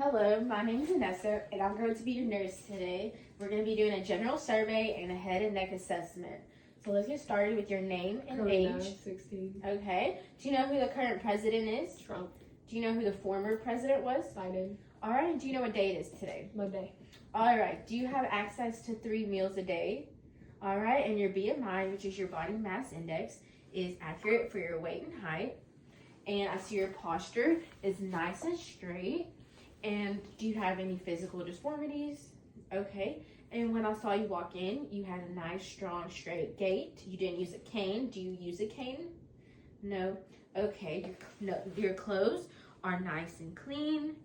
Hello, my name is Vanessa, and I'm going to be your nurse today. We're going to be doing a general survey and a head and neck assessment. So let's get started with your name and Karina, age. 16. Okay. Do you know who the current president is? Trump. Do you know who the former president was? Biden. All right. And do you know what day it is today? Monday. All right. Do you have access to 3 meals a day? All right. And your BMI, which is your body mass index, is accurate for your weight and height. And I see your posture is nice and straight. And do you have any physical deformities? Okay. And when I saw you walk in, you had a nice, strong, straight gait. You didn't use a cane. Do you use a cane? No. Okay. Your clothes are nice and clean.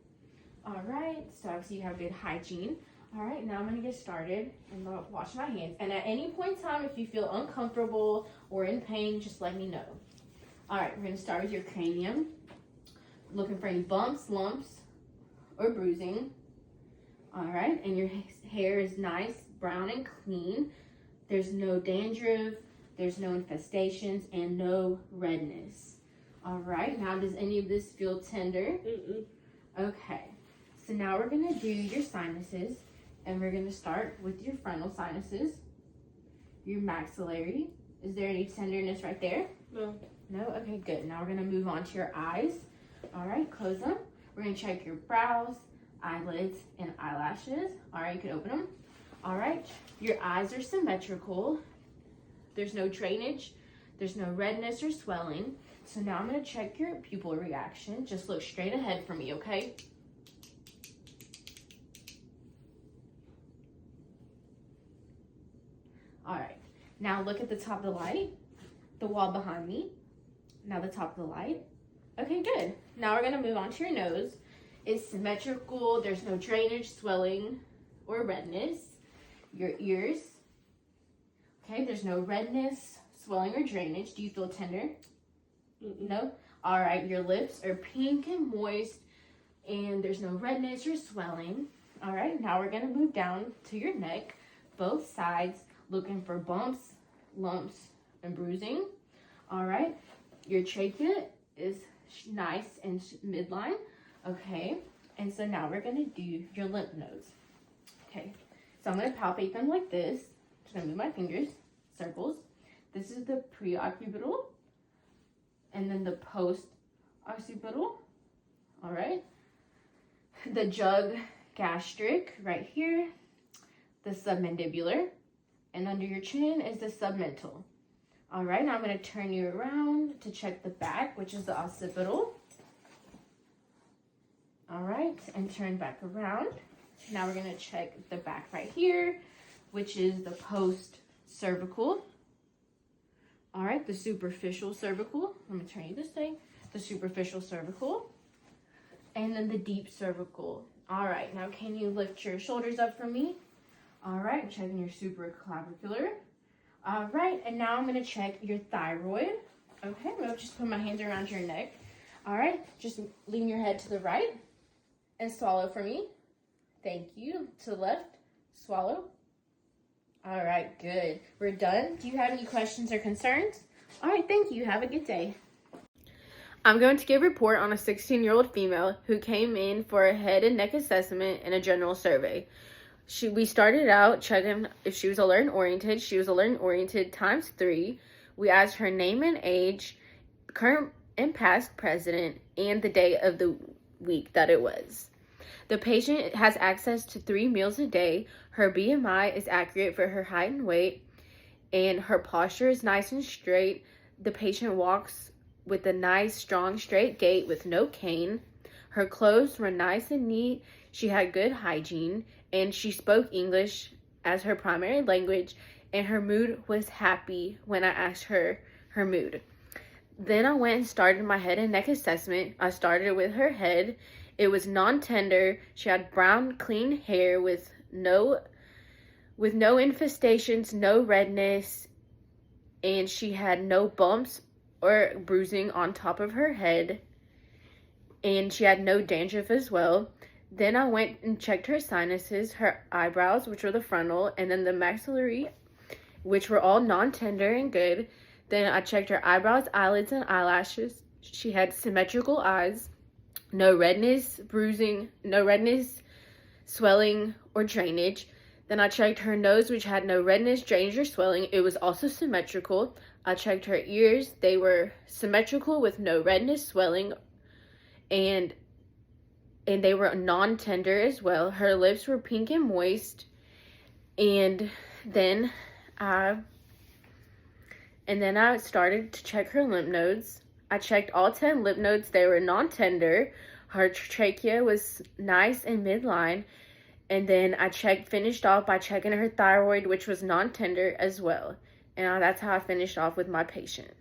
All right. So obviously you have good hygiene. All right. Now I'm going to get started and wash my hands. And at any point in time, if you feel uncomfortable or in pain, just let me know. All right. We're going to start with your cranium. Looking for any bumps, lumps, or bruising. All right, and your hair is nice, brown and clean. There's no dandruff, there's no infestations, and no redness. All right, now does any of this feel tender? Okay, so now we're gonna do your sinuses, and we're gonna start with your frontal sinuses, your maxillary. Is there any tenderness right there? No. No? Okay, good. Now we're gonna move on to your eyes. All right, close them. We're going to check your brows, eyelids, and eyelashes. All right, you can open them. All right, your eyes are symmetrical. There's no drainage. There's no redness or swelling. So now I'm going to check your pupil reaction. Just look straight ahead for me, okay? All right, now look at the top of the light, the wall behind me. Now the top of the light. Okay, good. Now we're gonna move on to your nose. It's symmetrical. There's no drainage, swelling, or redness. Your ears. Okay, there's no redness, swelling, or drainage. Do you feel tender? No? All right, your lips are pink and moist, and there's no redness or swelling. All right, now we're gonna move down to your neck, both sides, looking for bumps, lumps, and bruising. All right, your trachea is nice and midline. Okay, and so now we're gonna do your lymph nodes. Okay, so I'm gonna palpate them like this. Just gonna move my fingers, circles. This is the preoccipital, and then the post-occipital. All right, the jug gastric right here, the submandibular, and under your chin is the submental. All right, now I'm going to turn you around to check the back, which is the occipital. All right, and turn back around. Now we're going to check the back right here, which is the post-cervical. All right, the superficial cervical. I'm going to turn you this way. The superficial cervical. And then the deep cervical. All right, now can you lift your shoulders up for me? All right, checking your supraclavicular. All right, and now I'm gonna check your thyroid. Okay, I'm gonna just put my hands around your neck. All right, just lean your head to the right and swallow for me. Thank you. To the left, swallow. All right, good. We're done. Do you have any questions or concerns? All right, thank you. Have a good day. I'm going to give a report on a 16-year-old female who came in for a head and neck assessment and a general survey. We started out checking if she was alert-oriented. She was alert-oriented times 3. We asked her name and age, current and past president, and the day of the week that it was. The patient has access to 3 meals a day. Her BMI is accurate for her height and weight, and her posture is nice and straight. The patient walks with a nice, strong, straight gait with no cane. Her clothes were nice and neat. She had good hygiene, and she spoke English as her primary language, and her mood was happy when I asked her mood. Then I went and started my head and neck assessment. I started with her head. It was non-tender. She had brown, clean hair with no infestations, no redness, and she had no bumps or bruising on top of her head, and she had no dandruff as well. Then I went and checked her sinuses, her eyebrows, which were the frontal, and then the maxillary, which were all non-tender and good. Then I checked her eyebrows, eyelids, and eyelashes. She had symmetrical eyes. no redness, bruising, no redness, swelling, or drainage. Then I checked her nose, which had no redness, drainage, or swelling. It was also symmetrical. I checked her ears. They were symmetrical with no redness, swelling, and they were non-tender as well. Her lips were pink and moist. And then I started to check her lymph nodes. I checked all 10 lymph nodes. They were non-tender. Her trachea was nice and midline. And then I finished off by checking her thyroid, which was non-tender as well. And that's how I finished off with my patient.